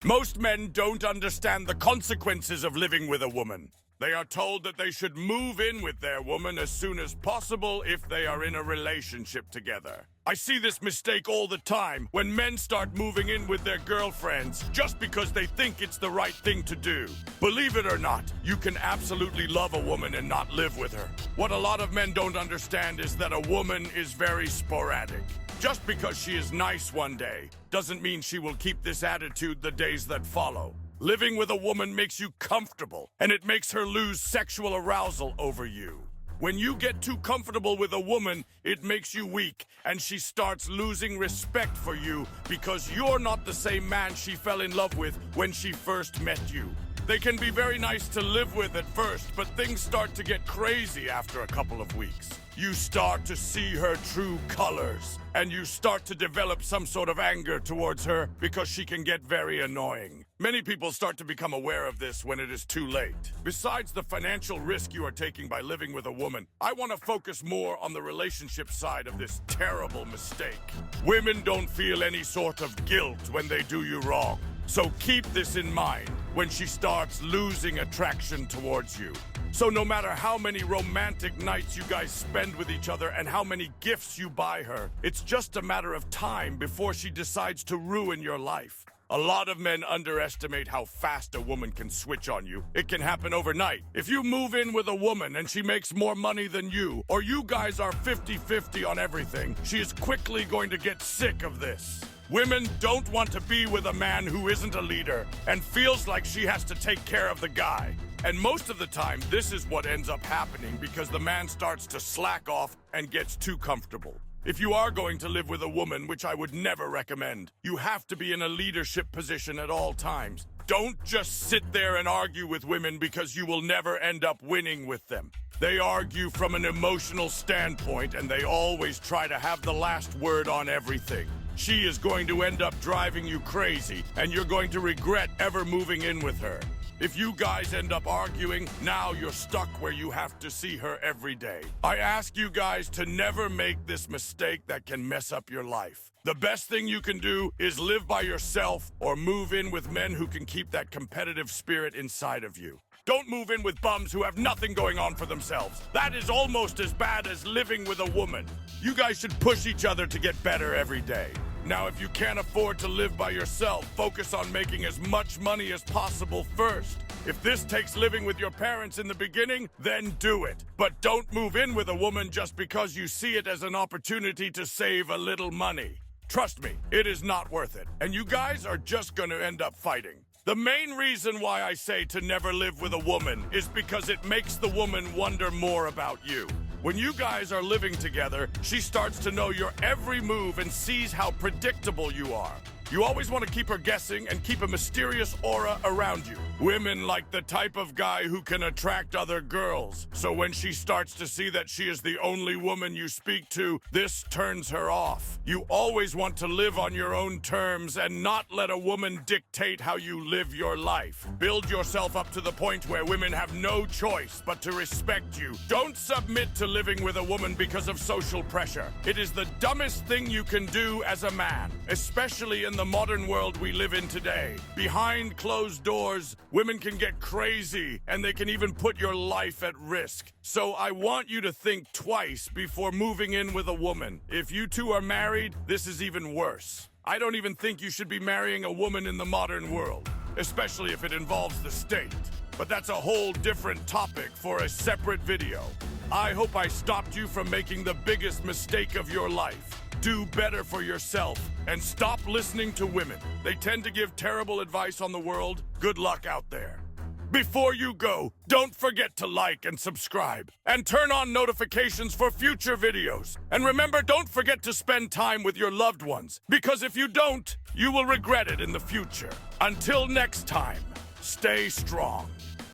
Most men don't understand the consequences of living with a woman. They are told that they should move in with their woman as soon as possible if they are in a relationship together. I see this mistake all the time when men start moving in with their girlfriends just because they think it's the right thing to do. Believe it or not, you can absolutely love a woman and not live with her. What a lot of men don't understand is that a woman is very sporadic. Just because she is nice one day doesn't mean she will keep this attitude the days that follow. Living with a woman makes you comfortable, and it makes her lose sexual arousal over you. When you get too comfortable with a woman, it makes you weak, and she starts losing respect for you because you're not the same man she fell in love with when she first met you. They can be very nice to live with at first, but things start to get crazy after a couple of weeks. You start to see her true colors, and you start to develop some sort of anger towards her because she can get very annoying. Many people start to become aware of this when it is too late. Besides the financial risk you are taking by living with a woman, I want to focus more on the relationship side of this terrible mistake. Women don't feel any sort of guilt when they do you wrong. So keep this in mind when she starts losing attraction towards you. So no matter how many romantic nights you guys spend with each other and how many gifts you buy her, it's just a matter of time before she decides to ruin your life. A lot of men underestimate how fast a woman can switch on you. It can happen overnight. If you move in with a woman and she makes more money than you, or you guys are 50-50 on everything, she is quickly going to get sick of this. Women don't want to be with a man who isn't a leader and feels like she has to take care of the guy. And most of the time, this is what ends up happening because the man starts to slack off and gets too comfortable. If you are going to live with a woman, which I would never recommend, you have to be in a leadership position at all times. Don't just sit there and argue with women because you will never end up winning with them. They argue from an emotional standpoint and they always try to have the last word on everything. She is going to end up driving you crazy and you're going to regret ever moving in with her. If you guys end up arguing, now you're stuck where you have to see her every day. I ask you guys to never make this mistake that can mess up your life. The best thing you can do is live by yourself or move in with men who can keep that competitive spirit inside of you. Don't move in with bums who have nothing going on for themselves. That is almost as bad as living with a woman. You guys should push each other to get better every day. Now, if you can't afford to live by yourself, focus on making as much money as possible first. If this takes living with your parents in the beginning, then do it. But don't move in with a woman just because you see it as an opportunity to save a little money. Trust me, it is not worth it. And you guys are just going to end up fighting. The main reason why I say to never live with a woman is because it makes the woman wonder more about you. When you guys are living together, she starts to know your every move and sees how predictable you are. You always want to keep her guessing and keep a mysterious aura around you. Women like the type of guy who can attract other girls. So when she starts to see that she is the only woman you speak to, this turns her off. You always want to live on your own terms and not let a woman dictate how you live your life. Build yourself up to the point where women have no choice but to respect you. Don't submit to living with a woman because of social pressure. It is the dumbest thing you can do as a man, especially in the modern world we live in today. Behind closed doors, women can get crazy and they can even put your life at risk. So I want you to think twice before moving in with a woman. If you two are married, this is even worse. I don't even think you should be marrying a woman in the modern world, especially if it involves the state. But that's a whole different topic for a separate video. I hope I stopped you from making the biggest mistake of your life. Do better for yourself and stop listening to women. They tend to give terrible advice on the world. Good luck out there. Before you go, don't forget to like and subscribe and turn on notifications for future videos. And remember, don't forget to spend time with your loved ones, because if you don't, you will regret it in the future. Until next time, stay strong.